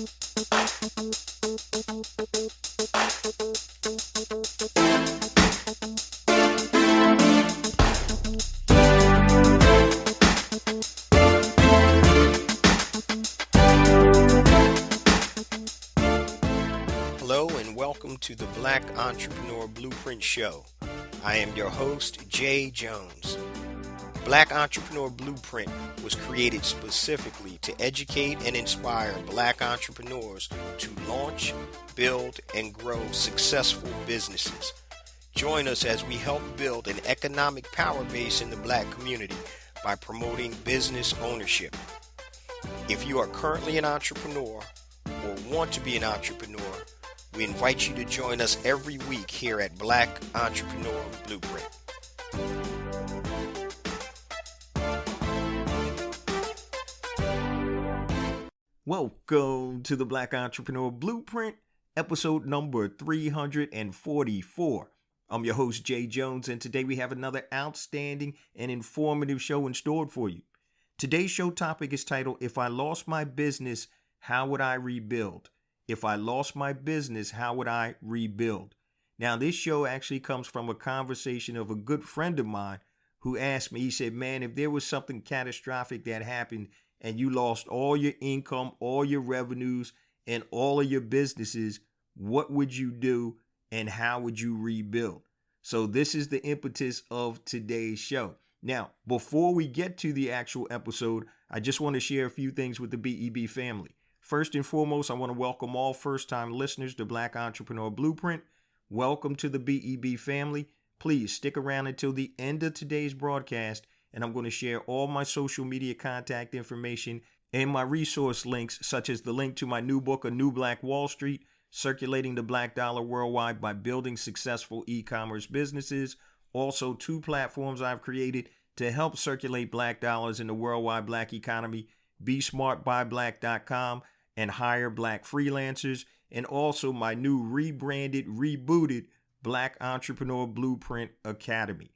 Hello and welcome to the Black Entrepreneur Blueprint Show. I am your host, Jay Jones. Black Entrepreneur Blueprint was created specifically to educate and inspire Black entrepreneurs to launch, build, and grow successful businesses. Join us as we help build an economic power base in the Black community by promoting business ownership. If you are currently an entrepreneur or want to be an entrepreneur, we invite you to join us every week here at Black Entrepreneur Blueprint. Welcome to the Black Entrepreneur Blueprint, episode number 344. I'm your host, Jay Jones, and today we have another outstanding and informative show in store for you. Today's show topic is titled, If I Lost My Business, How Would I Rebuild? If I lost my business, how would I rebuild? Now, this show actually comes from a conversation of a good friend of mine who asked me, he said, man, if there was something catastrophic that happened and you lost all your income, all your revenues, and all of your businesses, what would you do and how would you rebuild? So this is the impetus of today's show. Now, before we get to the actual episode, I just want to share a few things with the BEB family. First and foremost, I want to welcome all first-time listeners to Black Entrepreneur Blueprint. Welcome to the BEB family. Please stick around until the end of today's broadcast, and I'm going to share all my social media contact information and my resource links, such as the link to my new book, A New Black Wall Street, Circulating the Black Dollar Worldwide by Building Successful E-Commerce Businesses. Also, 2 platforms I've created to help circulate black dollars in the worldwide black economy, BeSmartByBlack.com and Hire Black Freelancers, and also my new rebranded, rebooted Black Entrepreneur Blueprint Academy.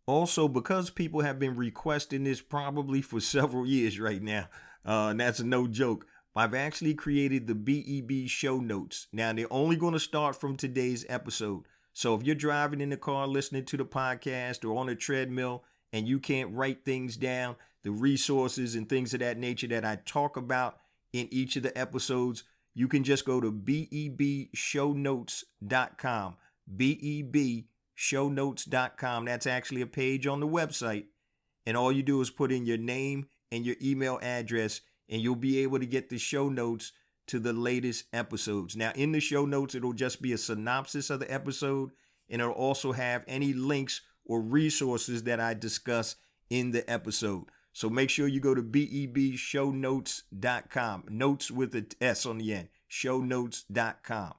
Also, because people have been requesting this probably for several years right now, and that's no joke, I've actually created the BEB show notes. Now, they're only going to start from today's episode. So if you're driving in the car, listening to the podcast, or on a treadmill, and you can't write things down, the resources and things of that nature that I talk about in each of the episodes, you can just go to bebshownotes.com, bebshownotes.com. That's actually a page on the website. And all you do is put in your name and your email address, and you'll be able to get the show notes to the latest episodes. Now, in the show notes, it'll just be a synopsis of the episode, and it'll also have any links or resources that I discuss in the episode. So make sure you go to bebshownotes.com, notes with an S on the end, shownotes.com.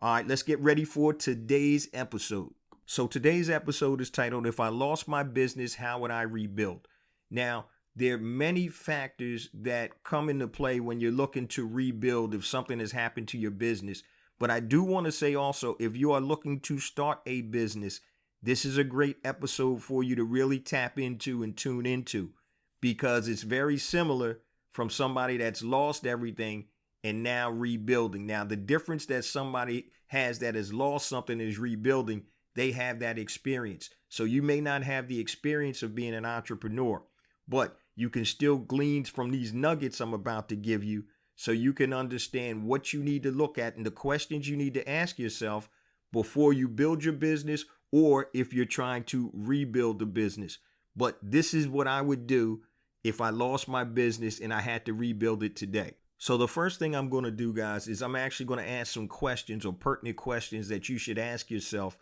All right, let's get ready for today's episode. So today's episode is titled, If I Lost My Business, How Would I Rebuild? Now, there are many factors that come into play when you're looking to rebuild if something has happened to your business. But I do want to say also, if you are looking to start a business, this is a great episode for you to really tap into and tune into, because it's very similar from somebody that's lost everything and now rebuilding. Now, the difference that somebody has that has lost something and is rebuilding, they have that experience. So you may not have the experience of being an entrepreneur, but you can still glean from these nuggets I'm about to give you so you can understand what you need to look at and the questions you need to ask yourself before you build your business, or if you're trying to rebuild the business. But this is what I would do if I lost my business and I had to rebuild it today. So the first thing I'm going to do, guys, is I'm actually going to ask some questions or pertinent questions that you should ask yourself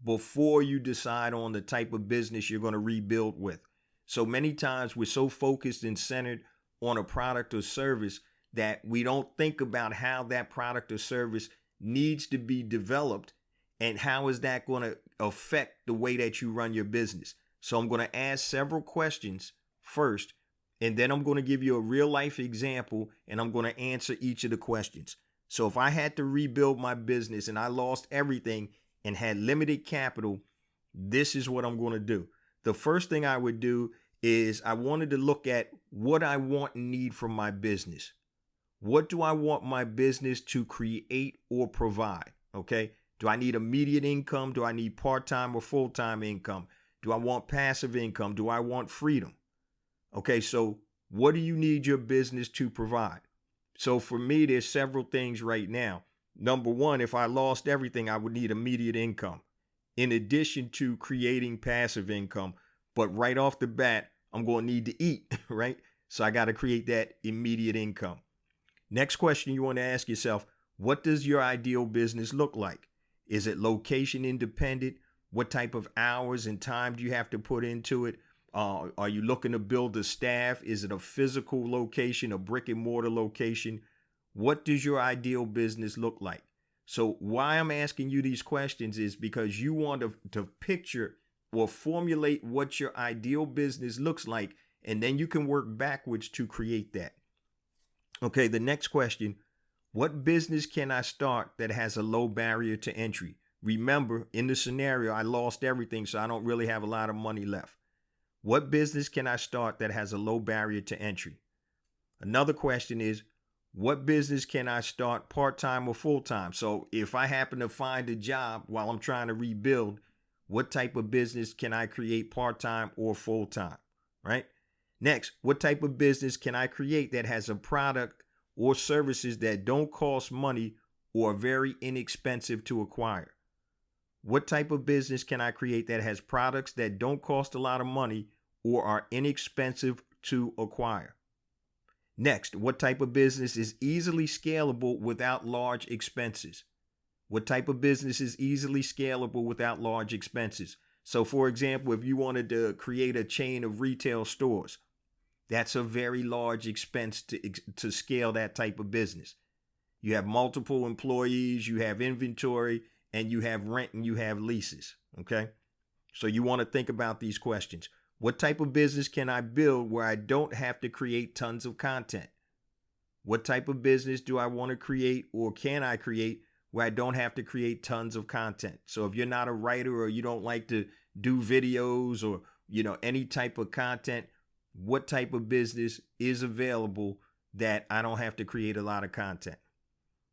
before you decide on the type of business you're going to rebuild with. So many times we're so focused and centered on a product or service that we don't think about how that product or service needs to be developed and how is that going to affect the way that you run your business. So I'm going to ask several questions first, and then I'm going to give you a real life example, and I'm going to answer each of the questions. So if I had to rebuild my business and I lost everything and had limited capital, this is what I'm going to do. The first thing I would do is I wanted to look at what I want and need from my business. What do I want my business to create or provide? Okay. Do I need immediate income? Do I need part-time or full-time income? Do I want passive income? Do I want freedom? Okay. So what do you need your business to provide? So for me, there's several things right now. Number one, if I lost everything, I would need immediate income in addition to creating passive income. But right off the bat, I'm going to need to eat, right? So I got to create that immediate income. Next question you want to ask yourself, what does your ideal business look like? Is it location independent? What type of hours and time do you have to put into it? Are you looking to build a staff? Is it a physical location, a brick and mortar location? What does your ideal business look like? So why I'm asking you these questions is because you want to picture or formulate what your ideal business looks like, and then you can work backwards to create that. Okay, the next question, what business can I start that has a low barrier to entry? Remember, in the scenario, I lost everything, so I don't really have a lot of money left. What business can I start that has a low barrier to entry? Another question is, what business can I start part-time or full-time? So if I happen to find a job while I'm trying to rebuild, what type of business can I create part-time or full-time, right? Next, what type of business can I create that has a product or services that don't cost money or are very inexpensive to acquire? What type of business can I create that has products that don't cost a lot of money or are inexpensive to acquire? Next, what type of business is easily scalable without large expenses? What type of business is easily scalable without large expenses? So, for example, if you wanted to create a chain of retail stores, that's a very large expense to scale that type of business. You have multiple employees, you have inventory, and you have rent and you have leases. Okay. So you want to think about these questions. What type of business can I build where I don't have to create tons of content? What type of business do I want to create or can I create where I don't have to create tons of content? So if you're not a writer or you don't like to do videos or, any type of content, what type of business is available that I don't have to create a lot of content?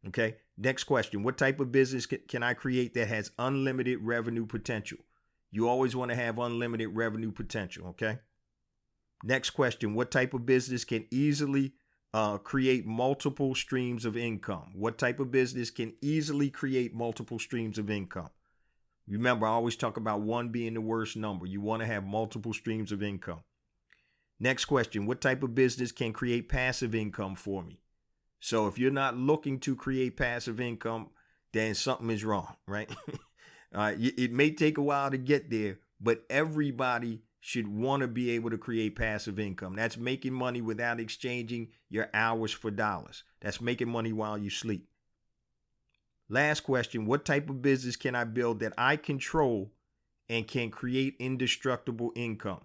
Okay. Next question. What type of business can I create that has unlimited revenue potential? You always want to have unlimited revenue potential. Okay. Next question. What type of business can easily create multiple streams of income? What type of business can easily create multiple streams of income? Remember, I always talk about one being the worst number. You want to have multiple streams of income. Next question. What type of business can create passive income for me? So if you're not looking to create passive income, then something is wrong, right? It may take a while to get there, but everybody should want to be able to create passive income. That's making money without exchanging your hours for dollars. That's making money while you sleep. Last question. What type of business can I build that I control and can create indestructible income?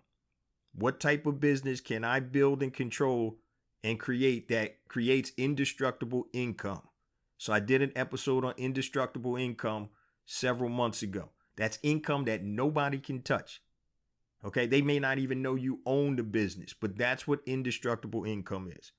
What type of business can I build and control and create that creates indestructible income? So I did an episode on indestructible income several months ago. That's income that nobody can touch. Okay, they may not even know you own the business, but that's what indestructible income is.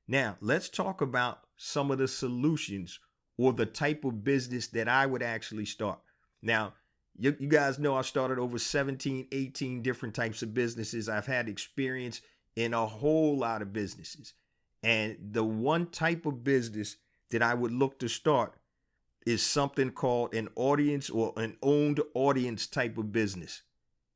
Now, let's talk about some of the solutions or the type of business that I would actually start. Now, you guys know I started over 17, 18 different types of businesses. I've had experience in a whole lot of businesses. And the one type of business that I would look to start is something called an audience or an owned audience type of business.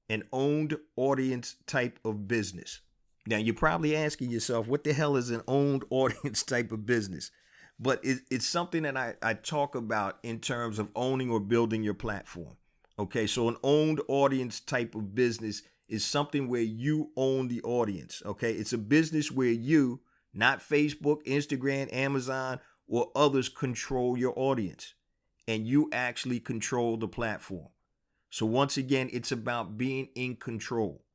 An owned audience type of business. Now, you're probably asking yourself, what the hell is an owned audience type of business? But it's something that I talk about in terms of owning or building your platform. Okay, so an owned audience type of business is something where you own the audience. Okay, it's a business where you, not Facebook, Instagram, Amazon, or others, control your audience, and you actually control the platform. So once again, it's about being in control.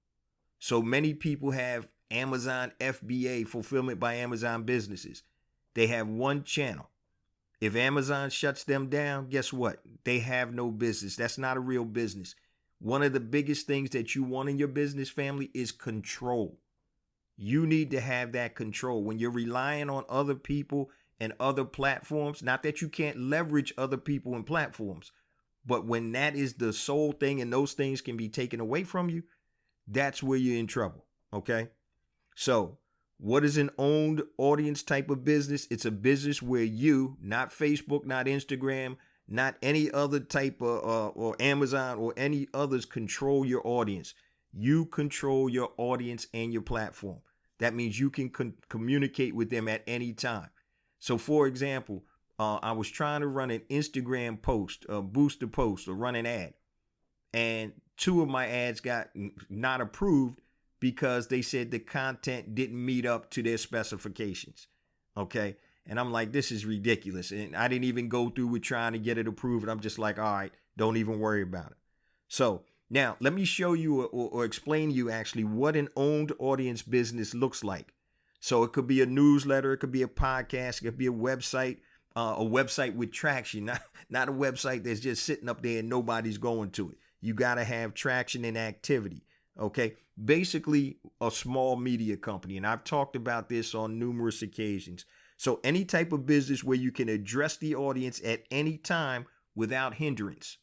So many people have Amazon FBA, Fulfillment by Amazon businesses. They have one channel. If Amazon shuts them down, guess what? They have no business. That's not a real business. One of the biggest things that you want in your business, family, is control. You need to have that control. When you're relying on other people and other platforms, not that you can't leverage other people and platforms, but when that is the sole thing and those things can be taken away from you, that's where you're in trouble. Okay. So what is an owned audience type of business? It's a business where you, not Facebook, not Instagram, not any other type of, or Amazon or any others, control your audience. You control your audience and your platform. That means you can communicate with them at any time. So for example, I was trying to run an Instagram post, a booster post, or run an ad. And 2 of my ads got not approved because they said the content didn't meet up to their specifications. Okay. And I'm like, this is ridiculous. And I didn't even go through with trying to get it approved. I'm just like, all right, don't even worry about it. So now let me show you or explain to you actually what an owned audience business looks like. So it could be a newsletter. It could be a podcast. It could be a website with traction, not a website that's just sitting up there and nobody's going to it. You got to have traction and activity. Okay. Basically a small media company. And I've talked about this on numerous occasions. So any type of business where you can address the audience at any time without hindrance.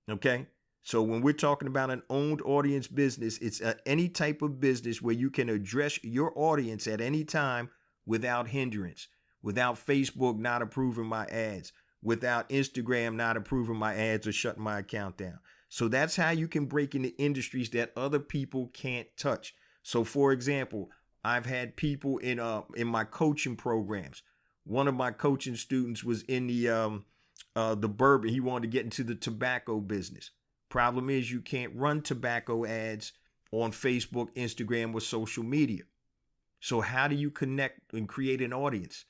Okay. So when we're talking about an owned audience business, it's any type of business where you can address your audience at any time without hindrance, without Facebook not approving my ads, without Instagram not approving my ads or shutting my account down. So that's how you can break into industries that other people can't touch. So for example, I've had people in my coaching programs. One of my coaching students was in the bourbon. He wanted to get into the tobacco business. Problem is you can't run tobacco ads on Facebook, Instagram, or social media. So how do you connect and create an audience?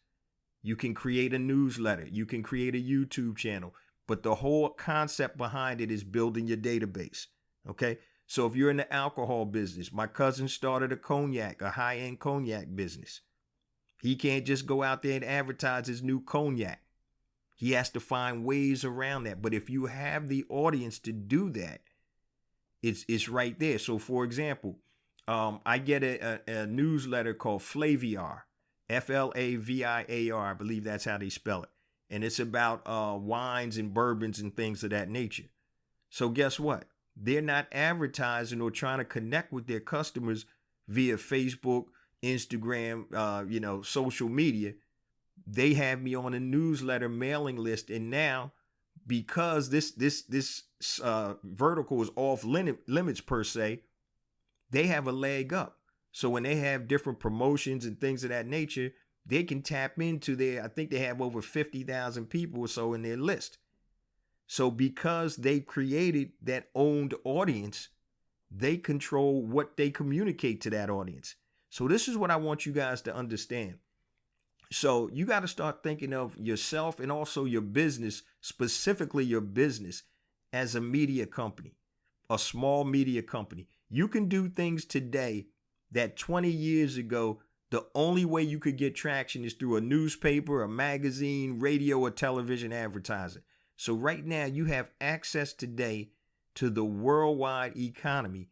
You can create a newsletter. You can create a YouTube channel. But the whole concept behind it is building your database. Okay. So if you're in the alcohol business, my cousin started a high-end cognac business. He can't just go out there and advertise his new cognac. He has to find ways around that. But if you have the audience to do that, it's right there. So for example, I get a newsletter called Flaviar, Flaviar. I believe that's how they spell it. And it's about wines and bourbons and things of that nature. So guess what? They're not advertising or trying to connect with their customers via Facebook, Instagram, social media. They have me on a newsletter mailing list. And now, because this vertical is off limits per se, they have a leg up. So when they have different promotions and things of that nature, they can tap into I think they have over 50,000 people or so in their list. So because they created that owned audience, they control what they communicate to that audience. So this is what I want you guys to understand. So you got to start thinking of yourself and also your business, specifically your business, as a media company, a small media company. You can do things today that 20 years ago, the only way you could get traction is through a newspaper, a magazine, radio, or television advertising. So right now you have access today to the worldwide economy,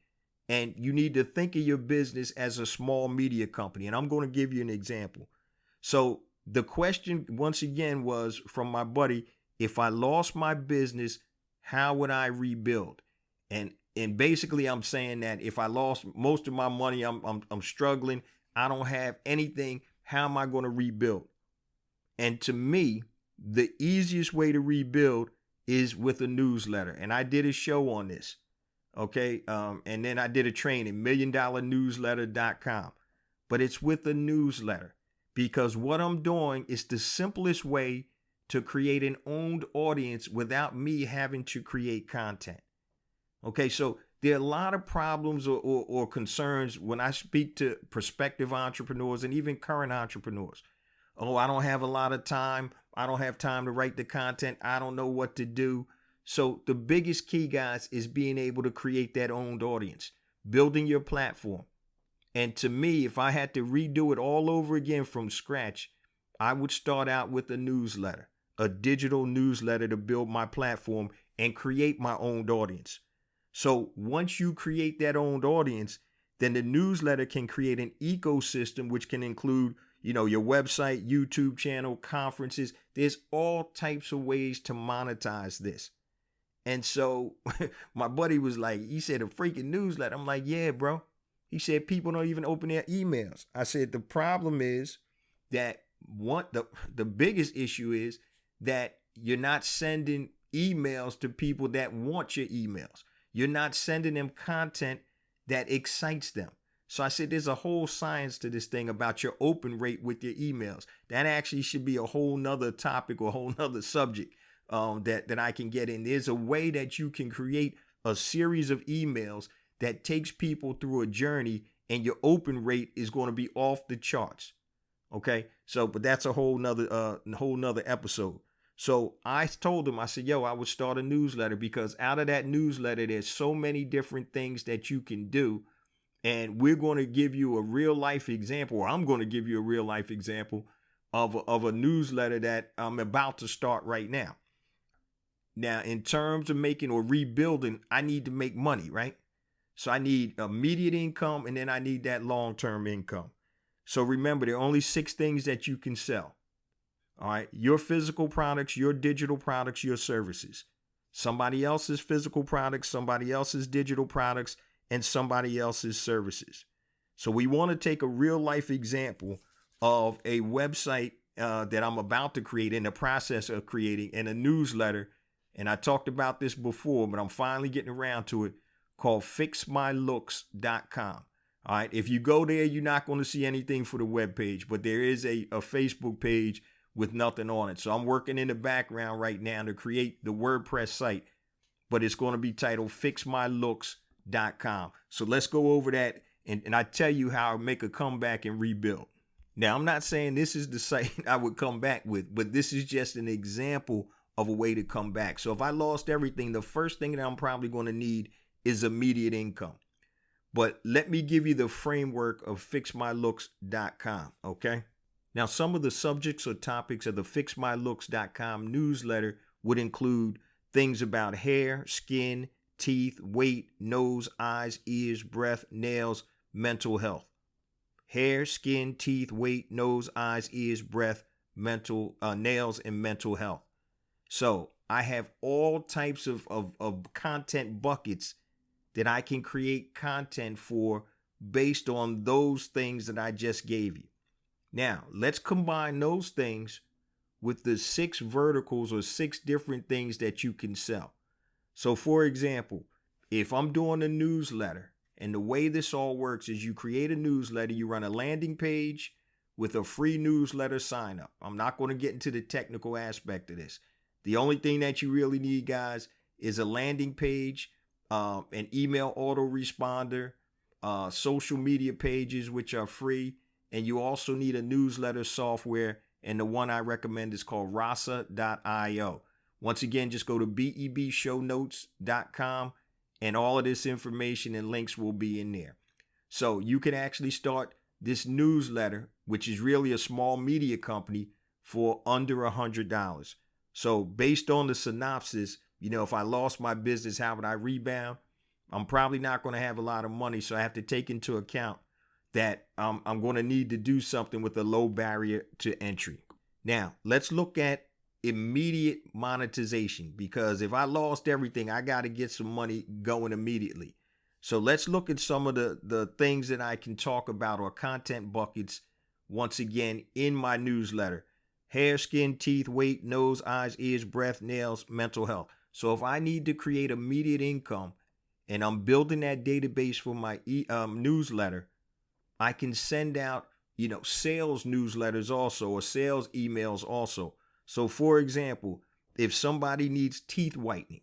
and you need to think of your business as a small media company. And I'm going to give you an example. So the question once again was from my buddy, if I lost my business, how would I rebuild? And basically I'm saying that if I lost most of my money, I'm struggling, I don't have anything, how am I going to rebuild? And to me, the easiest way to rebuild is with a newsletter. And I did a show on this. Okay. And then I did a training, $1,000,000newsletter.com. But it's with a newsletter, because what I'm doing is the simplest way to create an owned audience without me having to create content. Okay. So there are a lot of problems or concerns when I speak to prospective entrepreneurs and even current entrepreneurs. Oh, I don't have a lot of time. I don't have time to write the content. I don't know what to do. So the biggest key, guys, is being able to create that owned audience, building your platform. And to me, if I had to redo it all over again from scratch, I would start out with a newsletter, a digital newsletter to build my platform and create my owned audience. So once you create that owned audience, then the newsletter can create an ecosystem which can include, your website, YouTube channel, conferences. There's all types of ways to monetize this. And so my buddy was like, he said, a freaking newsletter. I'm like, yeah, bro. He said, people don't even open their emails. I said, the problem is that the biggest issue is that you're not sending emails to people that want your emails. You're not sending them content that excites them. So I said, there's a whole science to this thing about your open rate with your emails. That actually should be a whole nother topic or a whole nother subject that I can get in. There's a way that you can create a series of emails that takes people through a journey, and your open rate is going to be off the charts. Okay. So, but that's a whole nother episode. So I told him, I said, yo, I would start a newsletter, because out of that newsletter, there's so many different things that you can do. And we're going to give you a real life example, or I'm going to give you a real life example of a newsletter that I'm about to start right now. Now, in terms of making or rebuilding, I need to make money, right? So I need immediate income, and then I need that long-term income. So remember, there are only 6 things that you can sell. All right. Your physical products, your digital products, your services, somebody else's physical products, somebody else's digital products, and somebody else's services. So we want to take a real life example of a website that I'm about to create, in the process of creating, and a newsletter. And I talked about this before, but I'm finally getting around to it, called fixmylooks.com. All right. If you go there, you're not going to see anything for the webpage, but there is a Facebook page with nothing on it. So I'm working in the background right now to create the WordPress site, but it's going to be titled fixmylooks.com. So let's go over that, and I tell you how I make a comeback and rebuild. Now, I'm not saying this is the site I would come back with, but this is just an example of a way to come back. So if I lost everything, the first thing that I'm probably going to need is immediate income. But let me give you the framework of fixmylooks.com, okay? Now, some of the subjects or topics of the fixmylooks.com newsletter would include things about hair, skin, teeth, weight, nose, eyes, ears, breath, nails, mental health. Hair, skin, teeth, weight, nose, eyes, ears, breath, nails, and mental health. So I have all types of content buckets that I can create content for based on those things that I just gave you. Now, let's combine those things with the 6 verticals or 6 different things that you can sell. So, for example, if I'm doing a newsletter, and the way this all works is you create a newsletter, you run a landing page with a free newsletter sign up. I'm not going to get into the technical aspect of this. The only thing that you really need, guys, is a landing page, an email autoresponder, social media pages, which are free. And you also need a newsletter software. And the one I recommend is called rasa.io. Once again, just go to bebshownotes.com, and all of this information and links will be in there. So you can actually start this newsletter, which is really a small media company, for under $100. So based on the synopsis, if I lost my business, how would I rebound? I'm probably not going to have a lot of money. So I have to take into account that I'm going to need to do something with a low barrier to entry. Now, let's look at immediate monetization, because if I lost everything, I got to get some money going immediately. So let's look at some of the things that I can talk about, or content buckets, once again, in my newsletter. Hair, skin, teeth, weight, nose, eyes, ears, breath, nails, mental health. So if I need to create immediate income and I'm building that database for my newsletter, I can send out, sales newsletters also, or sales emails also. So for example, if somebody needs teeth whitening,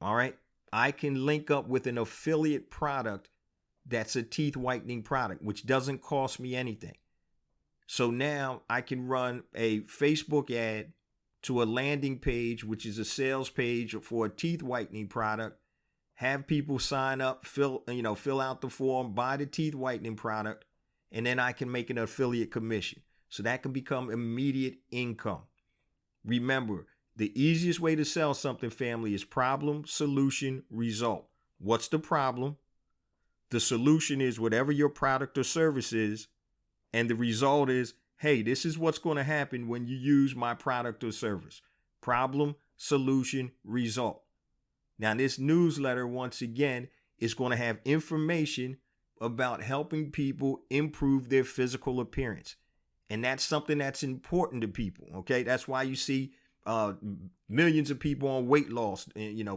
all right, I can link up with an affiliate product that's a teeth whitening product, which doesn't cost me anything. So now I can run a Facebook ad to a landing page, which is a sales page for a teeth whitening product, have people sign up, fill out the form, buy the teeth whitening product, and then I can make an affiliate commission. So that can become immediate income. Remember, the easiest way to sell something, family, is problem, solution, result. What's the problem? The solution is whatever your product or service is. And the result is, hey, this is what's going to happen when you use my product or service. Problem, solution, result. Now, this newsletter, once again, is going to have information about helping people improve their physical appearance. And that's something that's important to people. Okay. That's why you see millions of people on weight loss,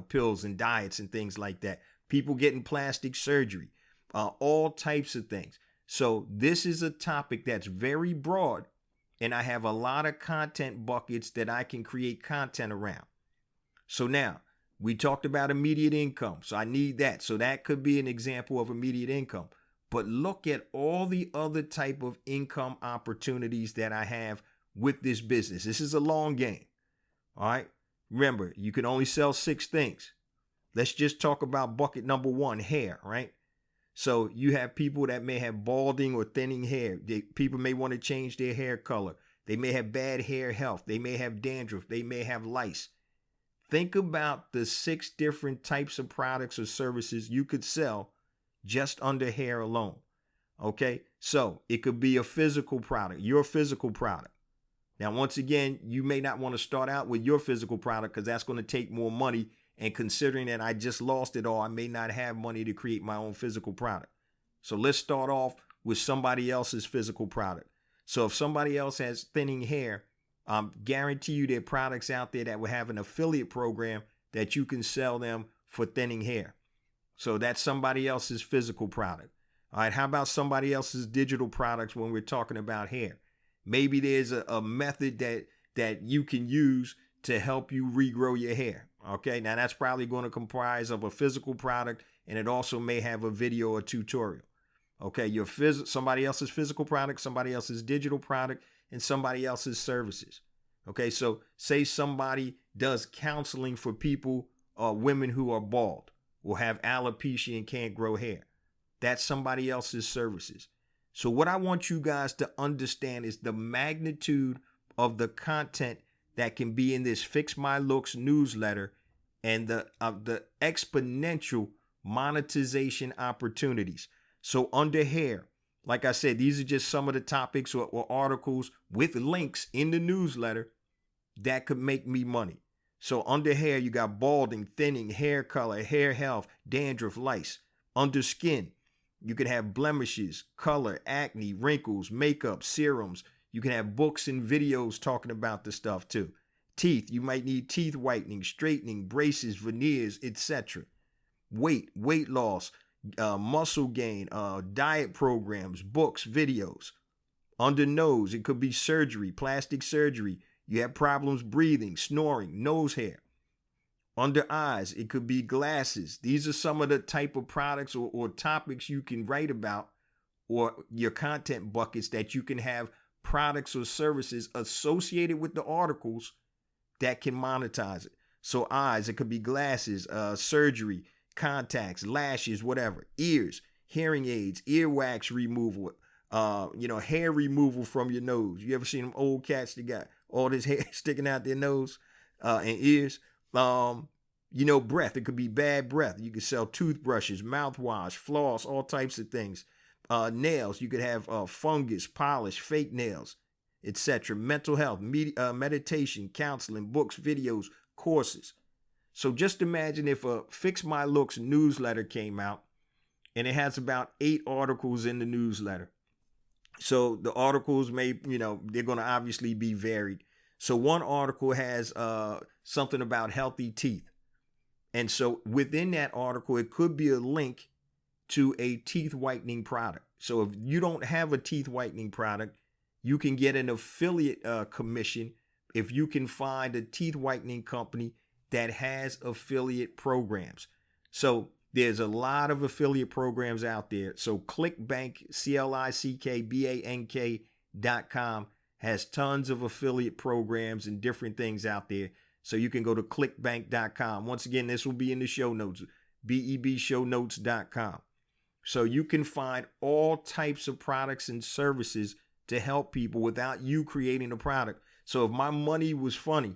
pills and diets and things like that. People getting plastic surgery, all types of things. So this is a topic that's very broad, and I have a lot of content buckets that I can create content around. So now we talked about immediate income. So I need that. So that could be an example of immediate income. But look at all the other type of income opportunities that I have with this business. This is a long game. All right. Remember, you can only sell 6 things. Let's just talk about bucket number 1, hair, right? So you have people that may have balding or thinning hair. People may want to change their hair color. They may have bad hair health. They may have dandruff. They may have lice. Think about the 6 different types of products or services you could sell just under hair alone. Okay, so it could be a physical product, your physical product. Now, once again, you may not want to start out with your physical product because that's going to take more money. And considering that I just lost it all, I may not have money to create my own physical product. So let's start off with somebody else's physical product. So if somebody else has thinning hair, guarantee you there are products out there that will have an affiliate program that you can sell them for thinning hair. So that's somebody else's physical product. All right, how about somebody else's digital products when we're talking about hair? Maybe there's a method that you can use to help you regrow your hair. Okay, now that's probably going to comprise of a physical product, and it also may have a video or tutorial. Okay, somebody else's physical product, somebody else's digital product, and somebody else's services. Okay, so say somebody does counseling for people, women who are bald or have alopecia and can't grow hair. That's somebody else's services. So what I want you guys to understand is the magnitude of the content that can be in this Fix My Looks newsletter and the exponential monetization opportunities. So under hair, like I said, these are just some of the topics or articles with links in the newsletter that could make me money. So under hair, you got balding, thinning, hair color, hair health, dandruff, lice. Under skin, you can have blemishes, color, acne, wrinkles, makeup, serums. You can have books and videos talking about this stuff too. Teeth, you might need teeth whitening, straightening, braces, veneers, etc. Weight loss, muscle gain, diet programs, books, videos. Under nose, it could be surgery, plastic surgery. You have problems breathing, snoring, nose hair. Under eyes, it could be glasses. These are some of the type of products or topics you can write about, or your content buckets that you can have products or services associated with the articles that can monetize it. So eyes, it could be glasses, surgery, contacts, lashes, whatever. Ears, hearing aids, earwax removal, hair removal from your nose. You ever seen them old cats that got all this hair sticking out their nose and ears? Breath. It could be bad breath. You could sell toothbrushes, mouthwash, floss, all types of things. Nails. You could have fungus, polish, fake nails, etc. Mental health, meditation, counseling, books, videos, courses. So just imagine if a Fix My Looks newsletter came out and it has about 8 articles in the newsletter. So the articles may, they're going to obviously be varied. So one article has something about healthy teeth. And so within that article, it could be a link to a teeth whitening product. So if you don't have a teeth whitening product, you can get an affiliate commission if you can find a teeth whitening company that has affiliate programs. So there's a lot of affiliate programs out there. So ClickBank, ClickBank.com has tons of affiliate programs and different things out there. So you can go to clickbank.com. Once again, this will be in the show notes, bebshownotes.com. So you can find all types of products and services to help people without you creating a product. So if my money was funny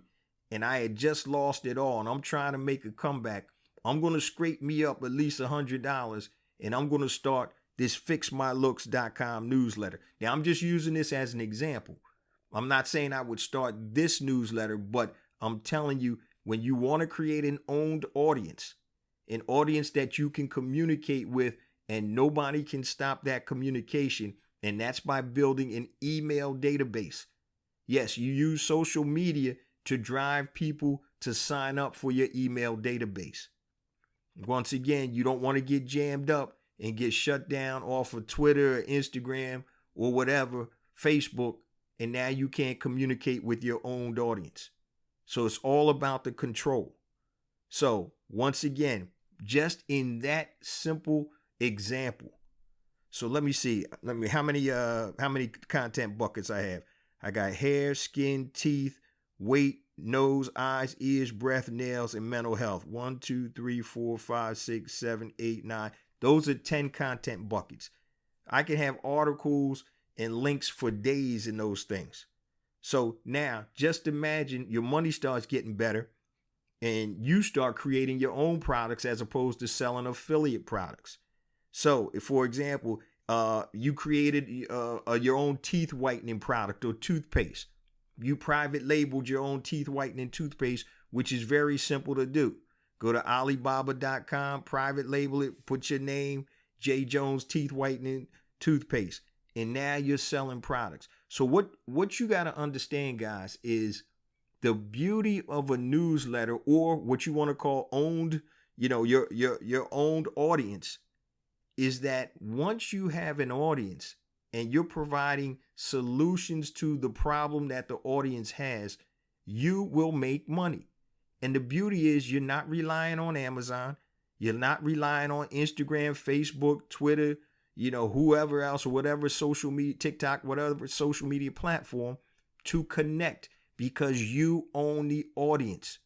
and I had just lost it all and I'm trying to make a comeback, I'm going to scrape me up at least $100 and I'm going to start this fixmylooks.com newsletter. Now, I'm just using this as an example. I'm not saying I would start this newsletter, but I'm telling you, when you want to create an owned audience, an audience that you can communicate with and nobody can stop that communication, and that's by building an email database. Yes, you use social media to drive people to sign up for your email database. Once again, you don't want to get jammed up and get shut down off of Twitter or Instagram or whatever, Facebook, and now you can't communicate with your owned audience. So it's all about the control. So once again, just in that simple example. So let me see. How many content buckets I have. I got hair, skin, teeth, weight, nose, eyes, ears, breath, nails, and mental health. 1, 2, 3, 4, 5, 6, 7, 8, 9. Those are 10 content buckets. I can have articles and links for days in those things. So now just imagine your money starts getting better and you start creating your own products as opposed to selling affiliate products. So if, for example, you created your own teeth whitening product or toothpaste. You private labeled your own teeth whitening toothpaste, which is very simple to do. Go to Alibaba.com, private label it, put your name, J. Jones Teeth Whitening Toothpaste, and now you're selling products. So what you got to understand, guys, is the beauty of a newsletter, or what you want to call owned, your owned audience, is that once you have an audience and you're providing solutions to the problem that the audience has, you will make money. And the beauty is you're not relying on Amazon. You're not relying on Instagram, Facebook, Twitter, whoever else, or whatever social media, TikTok, whatever social media platform to connect, because you own the audience.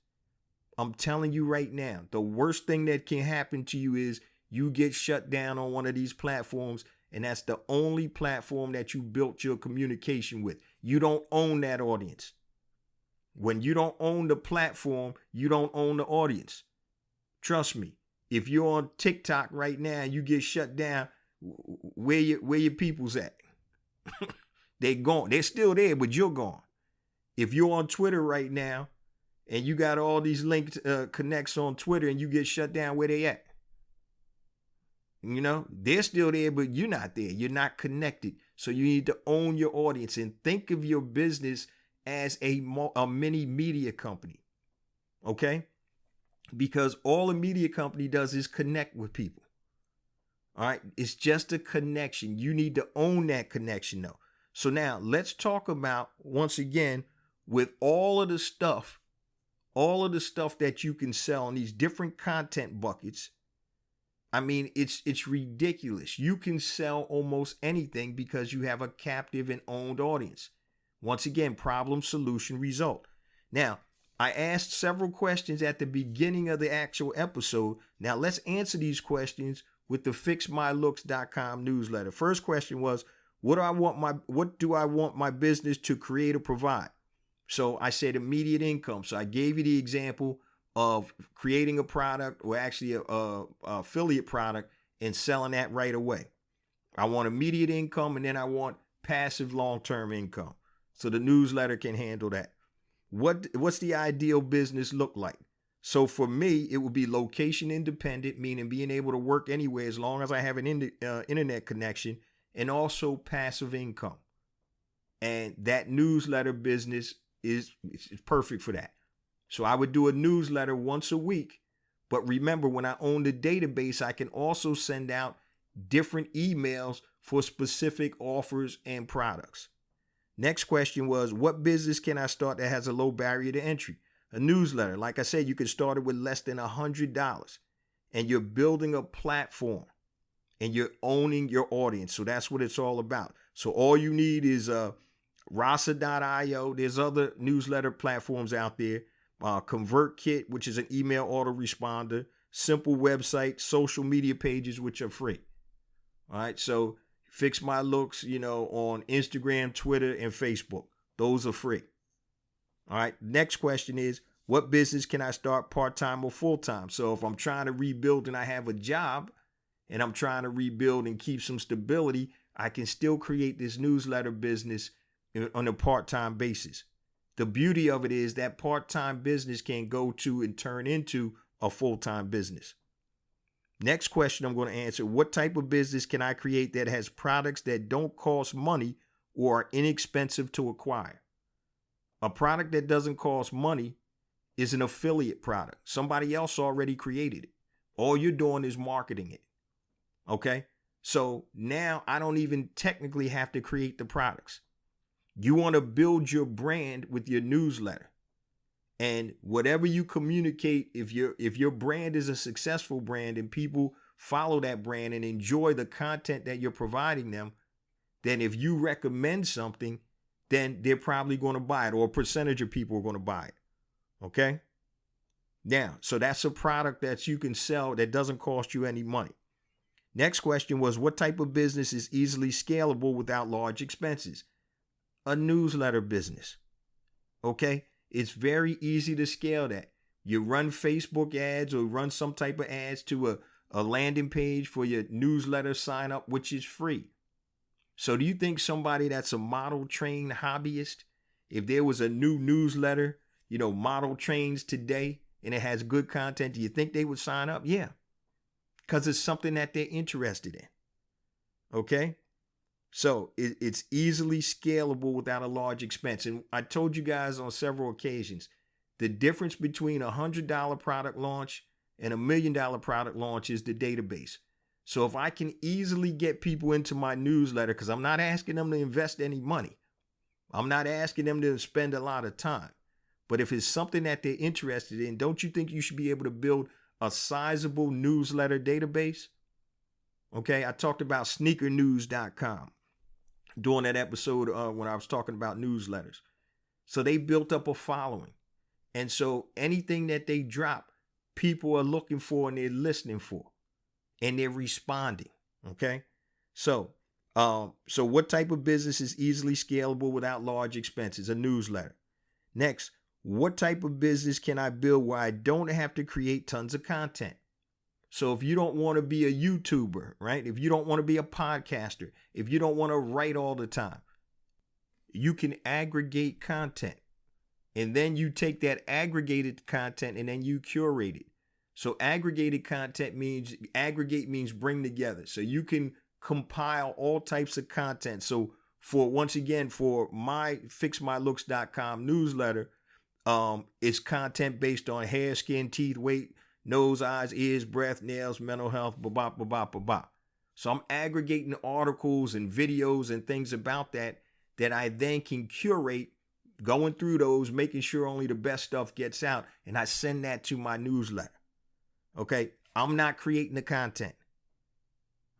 I'm telling you right now, the worst thing that can happen to you is you get shut down on one of these platforms, and that's the only platform that you built your communication with. You don't own that audience. When you don't own the platform, you don't own the audience. Trust me, if you're on TikTok right now and you get shut down, where your people's at? They're gone. They're still there, but you're gone. If you're on Twitter right now and you got all these linked connects on Twitter and you get shut down, where they at? They're still there, but you're not there. You're not connected. So you need to own your audience and think of your business as a mini media company. Okay? Because all a media company does is connect with people. All right? It's just a connection. You need to own that connection, though. So now let's talk about, once again, with all of the stuff that you can sell in these different content buckets. I mean, it's ridiculous. You can sell almost anything because you have a captive and owned audience. Once again, problem, solution, result. Now, I asked several questions at the beginning of the actual episode. Now, let's answer these questions with the fixmylooks.com newsletter. First question was, what do I want my business to create or provide? So I said immediate income. So I gave you the example of creating a product, or actually a affiliate product, and selling that right away. I want immediate income, and then I want passive long-term income. So the newsletter can handle that. What's the ideal business look like? So for me, it would be location independent, meaning being able to work anywhere as long as I have an internet connection, and also passive income. And that newsletter business is perfect for that. So I would do a newsletter once a week. But remember, when I own the database, I can also send out different emails for specific offers and products. Next question was, what business can I start that has a low barrier to entry? A newsletter. Like I said, you can start it with less than $100, and you're building a platform and you're owning your audience. So that's what it's all about. So all you need is Rasa.io. There's other newsletter platforms out there. ConvertKit, which is an email autoresponder, simple website, social media pages, which are free. All right. So Fix My Looks, on Instagram, Twitter, and Facebook. Those are free. All right. Next question is, what business can I start part-time or full-time? So if I'm trying to rebuild and I have a job and I'm trying to rebuild and keep some stability, I can still create this newsletter business on a part-time basis. The beauty of it is that part-time business can go to and turn into a full-time business. Next question I'm going to answer: what type of business can I create that has products that don't cost money or are inexpensive to acquire? A product that doesn't cost money is an affiliate product. Somebody else already created it. All you're doing is marketing it. Okay? So now I don't even technically have to create the products. You want to build your brand with your newsletter. And whatever you communicate, if your brand is a successful brand and people follow that brand and enjoy the content that you're providing them, then if you recommend something, then they're probably going to buy it, or a percentage of people are going to buy it. Okay? Now, so that's a product that you can sell that doesn't cost you any money. Next question was, what type of business is easily scalable without large expenses? A newsletter business. Okay? It's very easy to scale that. You run Facebook ads or run some type of ads to a landing page for your newsletter sign up, which is free. So do you think somebody that's a model train hobbyist, if there was a new newsletter, model trains today, and it has good content, do you think they would sign up? Yeah. Because it's something that they're interested in. Okay? So it's easily scalable without a large expense. And I told you guys on several occasions, the difference between $100 product launch and $1 million product launch is the database. So if I can easily get people into my newsletter, because I'm not asking them to invest any money, I'm not asking them to spend a lot of time, but if it's something that they're interested in, don't you think you should be able to build a sizable newsletter database? Okay, I talked about sneakernews.com during that episode when I was talking about newsletters. So they built up a following. And so anything that they drop, people are looking for and they're listening for. And they're responding. Okay? So what type of business is easily scalable without large expenses? A newsletter. Next, what type of business can I build where I don't have to create tons of content? So if you don't want to be a YouTuber, right? If you don't want to be a podcaster, if you don't want to write all the time, you can aggregate content. And then you take that aggregated content and then you curate it. So aggregated content means bring together. So you can compile all types of content. So for my fixmylooks.com newsletter, it's content based on hair, skin, teeth, weight, nose, eyes, ears, breath, nails, mental health, So I'm aggregating articles and videos and things about that I then can curate, going through those, making sure only the best stuff gets out, and I send that to my newsletter. Okay, I'm not creating the content.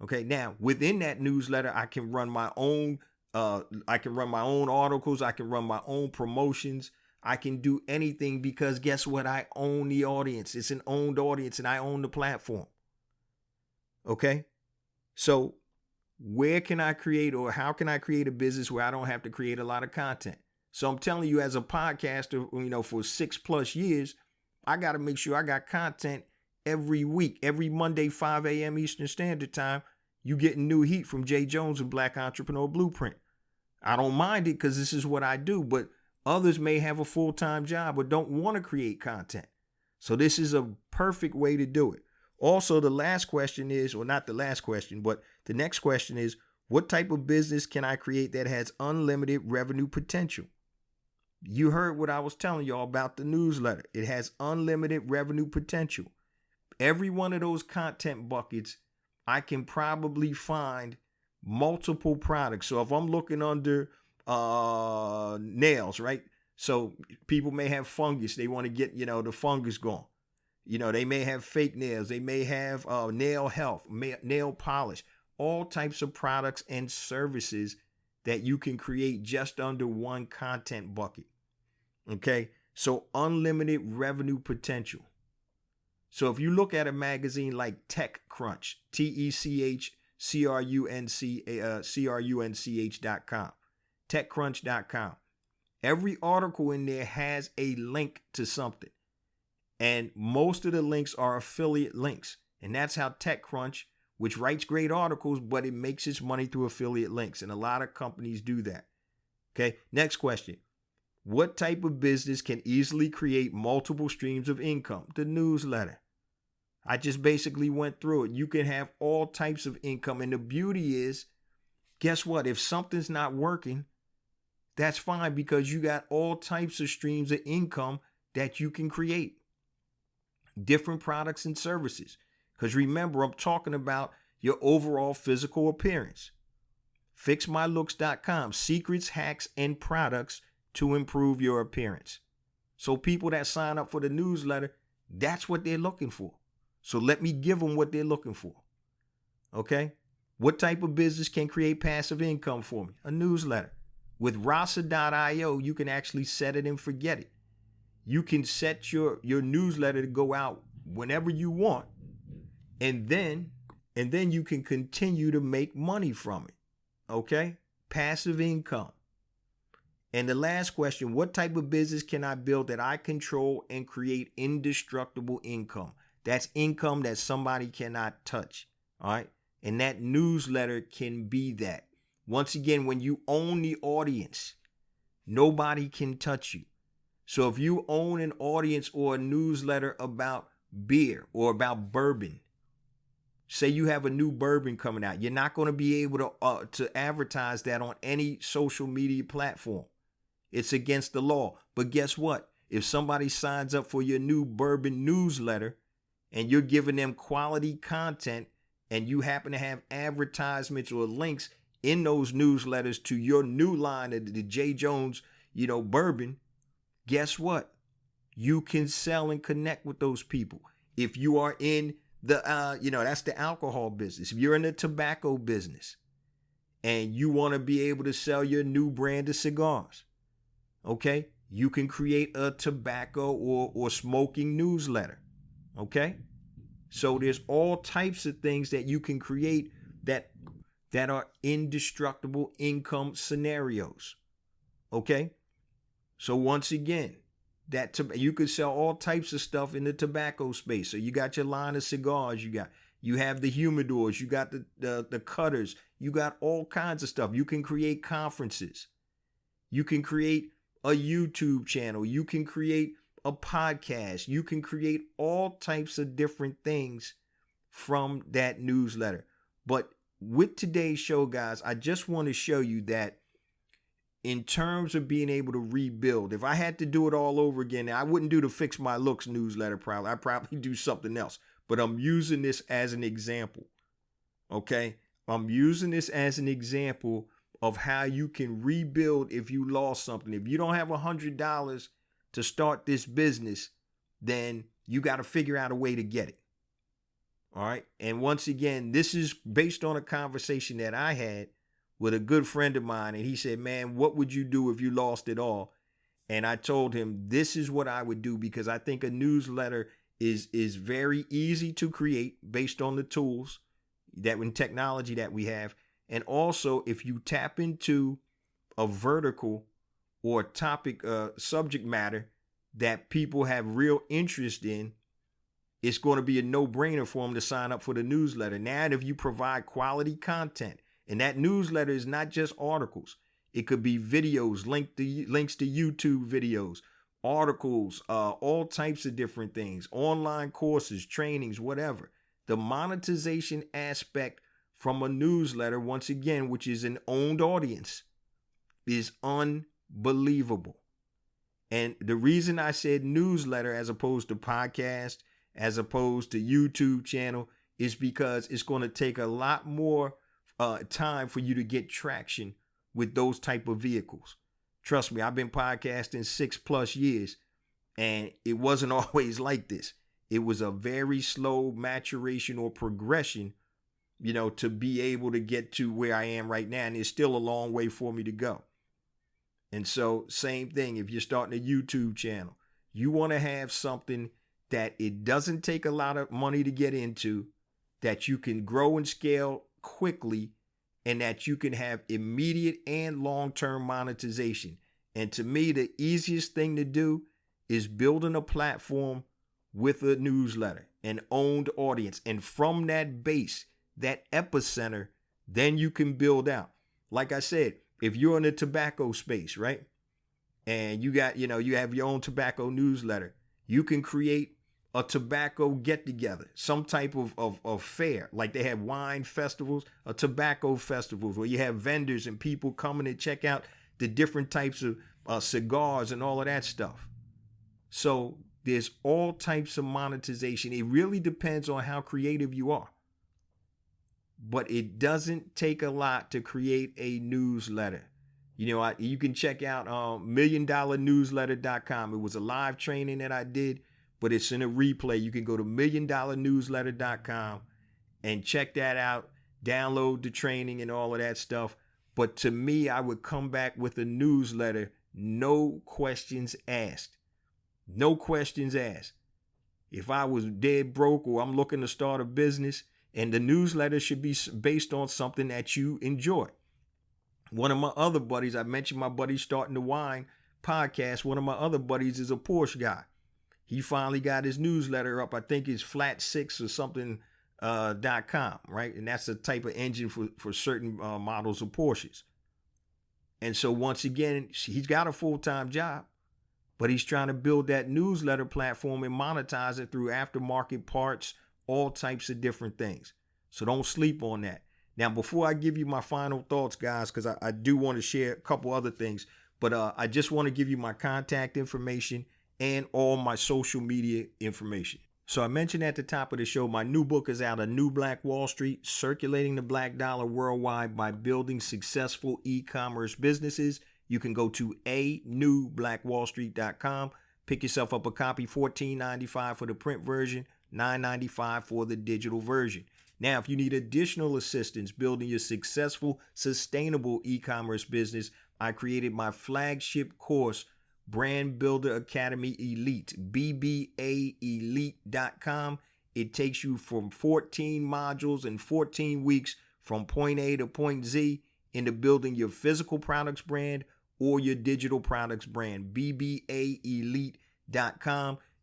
Okay, now within that newsletter, I can run my own articles, I can run my own promotions. I can do anything because guess what? I own the audience. It's an owned audience and I own the platform. Okay? So where can I create, or how can I create a business where I don't have to create a lot of content? So I'm telling you, as a podcaster, for 6+ years, I got to make sure I got content every week. Every Monday, 5 a.m. Eastern Standard Time, you getting new heat from Jay Jones and Black Entrepreneur Blueprint. I don't mind it because this is what I do, but others may have a full-time job but don't want to create content. So this is a perfect way to do it. Also, the last question is, or not the last question, but the next question is, what type of business can I create that has unlimited revenue potential? You heard what I was telling y'all about the newsletter. It has unlimited revenue potential. Every one of those content buckets, I can probably find multiple products. So if I'm looking under nails, right? So people may have fungus. They want to get, the fungus gone. They may have fake nails. They may have nail health, nail polish, all types of products and services that you can create just under one content bucket. Okay. So unlimited revenue potential. So if you look at a magazine like TechCrunch, TechCrunch.com, TechCrunch.com, every article in there has a link to something. And most of the links are affiliate links. And that's how TechCrunch which writes great articles, but it makes its money through affiliate links. And a lot of companies do that. Okay, next question. What type of business can easily create multiple streams of income? The newsletter. I just basically went through it. You can have all types of income. And the beauty is, guess what? If something's not working, that's fine, because you got all types of streams of income that you can create. Different products and services. Because remember, I'm talking about your overall physical appearance. FixMyLooks.com, secrets, hacks, and products to improve your appearance. So people that sign up for the newsletter, that's what they're looking for. So let me give them what they're looking for. Okay? What type of business can create passive income for me? A newsletter. With Rasa.io, you can actually set it and forget it. You can set your newsletter to go out whenever you want, and then you can continue to make money from it. Okay? Passive income. And the last question, what type of business can I build that I control and create indestructible income? That's income that somebody cannot touch. All right? And that newsletter can be that. Once again, when you own the audience, nobody can touch you. So if you own an audience or a newsletter about beer or about bourbon, say you have a new bourbon coming out, you're not going to be able to advertise that on any social media platform. It's against the law. But guess what? If somebody signs up for your new bourbon newsletter and you're giving them quality content and you happen to have advertisements or links in those newsletters to your new line of the J. Jones, bourbon, guess what? You can sell and connect with those people. If you are in the, that's the alcohol business. If you're in the tobacco business and you want to be able to sell your new brand of cigars, okay, you can create a tobacco or smoking newsletter. Okay, so there's all types of things that you can create that are indestructible income scenarios. Okay, so once again, you could sell all types of stuff in the tobacco space. So you got your line of cigars, you have the humidors, you got the cutters, you got all kinds of stuff. You can create conferences, you can create a YouTube channel, you can create a podcast, you can create all types of different things from that newsletter. But with today's show, guys, I just want to show you that in terms of being able to rebuild, if I had to do it all over again, I wouldn't do the Fix My Looks newsletter probably. I'd probably do something else. But I'm using this as an example. Okay? I'm using this as an example of how you can rebuild if you lost something. If you don't have $100 to start this business, then you got to figure out a way to get it. All right. And once again, this is based on a conversation that I had with a good friend of mine. And he said, man, what would you do if you lost it all? And I told him, this is what I would do, because I think a newsletter is very easy to create based on the tools that in technology that we have. And also, if you tap into a vertical or topic, subject matter that people have real interest in, it's going to be a no-brainer for them to sign up for the newsletter. Now, if you provide quality content, and that newsletter is not just articles, it could be videos, links to YouTube videos, articles, all types of different things, online courses, trainings, whatever. The monetization aspect from a newsletter, once again, which is an owned audience, is unbelievable. And the reason I said newsletter as opposed to podcast, as opposed to YouTube channel, is because it's going to take a lot more time for you to get traction with those type of vehicles. Trust me, I've been podcasting 6+ years, and it wasn't always like this. It was a very slow maturation or progression, to be able to get to where I am right now. And it's still a long way for me to go. And so same thing, if you're starting a YouTube channel, you want to have something that it doesn't take a lot of money to get into, that you can grow and scale quickly, and that you can have immediate and long-term monetization. And to me, the easiest thing to do is building a platform with a newsletter, an owned audience. And from that base, that epicenter, then you can build out. Like I said, if you're in the tobacco space, right? And you got, you have your own tobacco newsletter, you can create a tobacco get together, some type of fair. Like they have wine festivals, a tobacco festivals where you have vendors and people coming to check out the different types of cigars and all of that stuff. So there's all types of monetization. It really depends on how creative you are. But it doesn't take a lot to create a newsletter. You can check out milliondollarnewsletter.com. It was a live training that I did, but it's in a replay. You can go to milliondollarnewsletter.com and check that out, download the training and all of that stuff. But to me, I would come back with a newsletter, no questions asked. No questions asked. If I was dead broke or I'm looking to start a business, and the newsletter should be based on something that you enjoy. One of my other buddies, I mentioned my buddy starting the wine podcast. One of my other buddies is a Porsche guy. He finally got his newsletter up. I think it's flat6 or something .com, right? And that's a type of engine for certain models of Porsches. And so once again, he's got a full-time job, but he's trying to build that newsletter platform and monetize it through aftermarket parts, all types of different things. So don't sleep on that. Now, before I give you my final thoughts, guys, because I do want to share a couple other things, but I just want to give you my contact information and all my social media information. So I mentioned at the top of the show, my new book is out, A New Black Wall Street, Circulating the Black Dollar Worldwide by Building Successful E-Commerce Businesses. You can go to anewblackwallstreet.com, pick yourself up a copy, $14.95 for the print version, $9.95 for the digital version. Now, if you need additional assistance building your successful, sustainable e-commerce business, I created my flagship course, Brand Builder Academy Elite, BBAelite.com. It takes you from 14 modules in 14 weeks from point A to point Z into building your physical products brand or your digital products brand, BBAelite.com.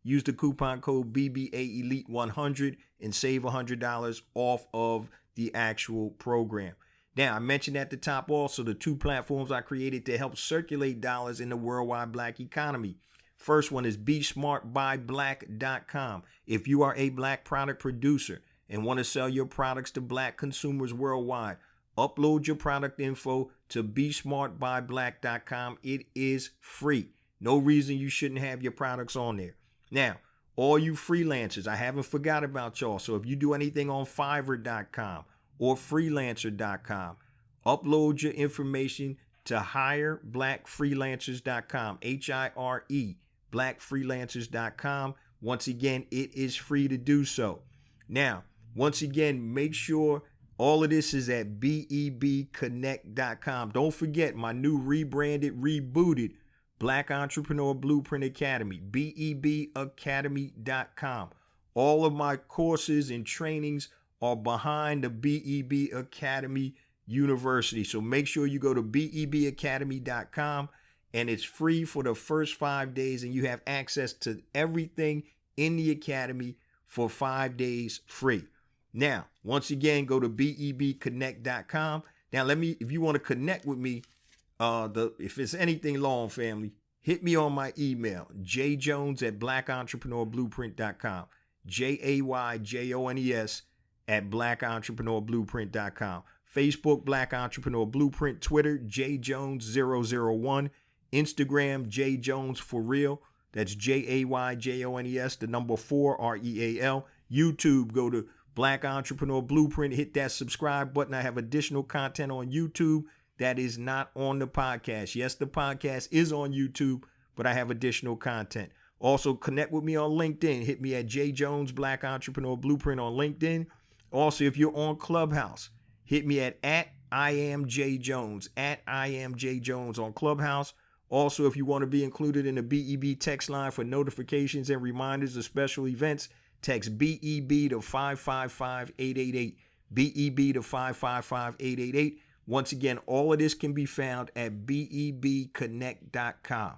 Use the coupon code BBAElite100 and save $100 off of the actual program. Now, I mentioned at the top also the two platforms I created to help circulate dollars in the worldwide black economy. First one is BeSmartByBlack.com. If you are a black product producer and want to sell your products to black consumers worldwide, upload your product info to BeSmartByBlack.com. It is free. No reason you shouldn't have your products on there. Now, all you freelancers, I haven't forgot about y'all. So if you do anything on Fiverr.com or Freelancer.com, upload your information to HireBlackFreelancers.com, HIRE, BlackFreelancers.com. Once again, it is free to do so. Now, once again, make sure all of this is at BEBconnect.com. Don't forget my new rebranded, rebooted Black Entrepreneur Blueprint Academy, BEBacademy.com. All of my courses and trainings are behind the BEB Academy University. So make sure you go to BEBacademy.com and it's free for the first 5 days and you have access to everything in the academy for 5 days free. Now, once again, go to BEBconnect.com. Now, if you want to connect with me, if it's anything long, family, hit me on my email, jjones@blackentrepreneurblueprint.com, JAYJONES@blackentrepreneurblueprint.com. Facebook, Black Entrepreneur Blueprint. Twitter, jjones001. Instagram, jjones for real. That's JAYJONES, the number 4, REAL. YouTube, go to Black Entrepreneur Blueprint. Hit that subscribe button. I have additional content on YouTube that is not on the podcast. Yes, the podcast is on YouTube, but I have additional content. Also, connect with me on LinkedIn. Hit me at J Jones Black Entrepreneur Blueprint on LinkedIn. Also, if you're on Clubhouse, hit me at I am J Jones, on Clubhouse. Also, if you want to be included in the BEB text line for notifications and reminders of special events, text BEB to 555-888. BEB to 555-888. Once again, all of this can be found at BEBconnect.com.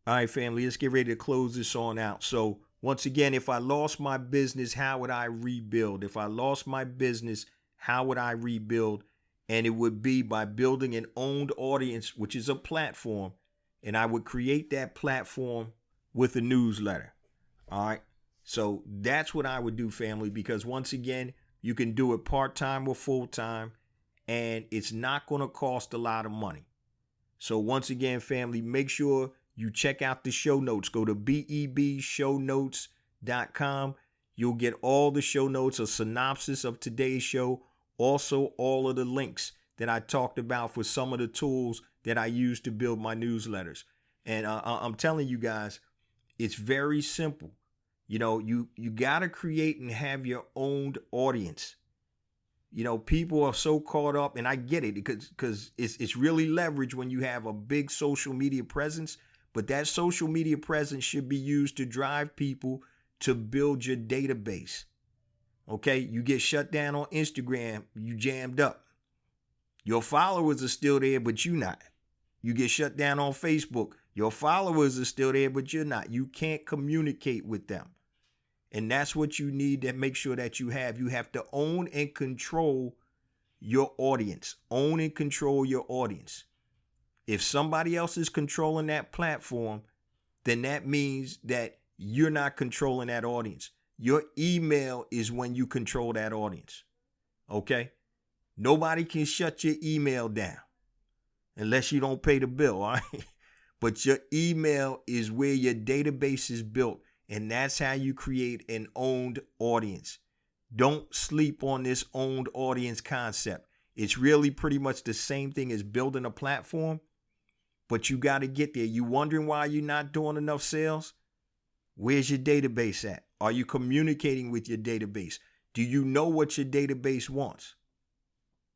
All right, family, let's get ready to close this on out. So once again, if I lost my business, how would I rebuild? If I lost my business, how would I rebuild? And it would be by building an owned audience, which is a platform. And I would create that platform with a newsletter. All right. So that's what I would do, family, because once again, you can do it part-time or full-time, and it's not going to cost a lot of money. So once again, family, make sure you check out the show notes. Go to bebshownotes.com. You'll get all the show notes, a synopsis of today's show, also all of the links that I talked about for some of the tools that I use to build my newsletters. And I'm telling you guys, it's very simple. You know, you got to create and have your own audience. You know, people are so caught up, and I get it because it's really leverage when you have a big social media presence. But that social media presence should be used to drive people to build your database. Okay, you get shut down on Instagram, you jammed up. Your followers are still there, but you not. You get shut down on Facebook. Your followers are still there, but you're not. You can't communicate with them. And that's what you need to make sure that you have. You have to own and control your audience. Own and control your audience. If somebody else is controlling that platform, then that means that you're not controlling that audience. Your email is when you control that audience. Okay? Nobody can shut your email down unless you don't pay the bill, all right? But your email is where your database is built, and that's how you create an owned audience. Don't sleep on this owned audience concept. It's really pretty much the same thing as building a platform, but you got to get there. You wondering why you're not doing enough sales? Where's your database at? Are you communicating with your database? Do you know what your database wants?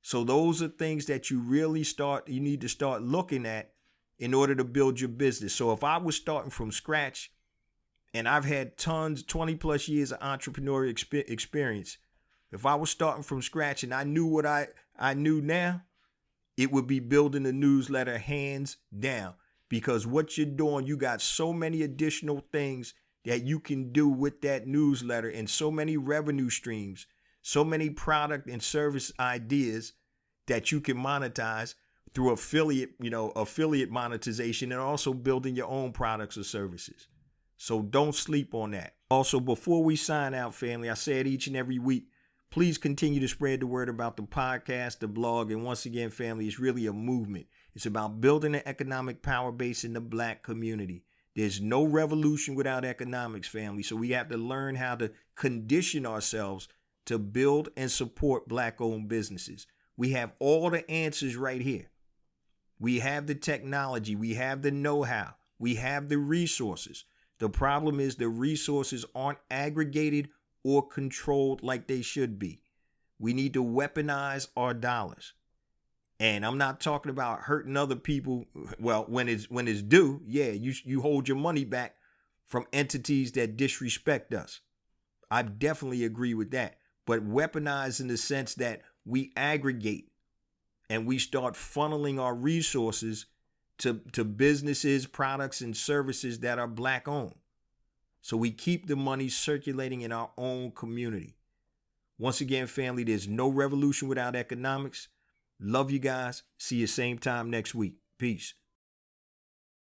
So those are things that you need to start looking at in order to build your business. So if I was starting from scratch, and I've had 20 plus years of entrepreneurial experience, if I was starting from scratch and I knew what I knew now, it would be building a newsletter hands down. Because what you're doing, you got so many additional things that you can do with that newsletter, and so many revenue streams, so many product and service ideas that you can monetize through affiliate monetization, and also building your own products or services. So don't sleep on that. Also, before we sign out, family, I say it each and every week, please continue to spread the word about the podcast, the blog. And once again, family, it's really a movement. It's about building an economic power base in the Black community. There's no revolution without economics, family. So we have to learn how to condition ourselves to build and support Black-owned businesses. We have all the answers right here. We have the technology. We have the know-how. We have the resources. The problem is the resources aren't aggregated or controlled like they should be. We need to weaponize our dollars. And I'm not talking about hurting other people. Well, when it's due, yeah, you hold your money back from entities that disrespect us. I definitely agree with that. But weaponize in the sense that we aggregate and we start funneling our resources to businesses, products, and services that are Black owned. So we keep the money circulating in our own community. Once again, family, there's no revolution without economics. Love you guys. See you same time next week. Peace.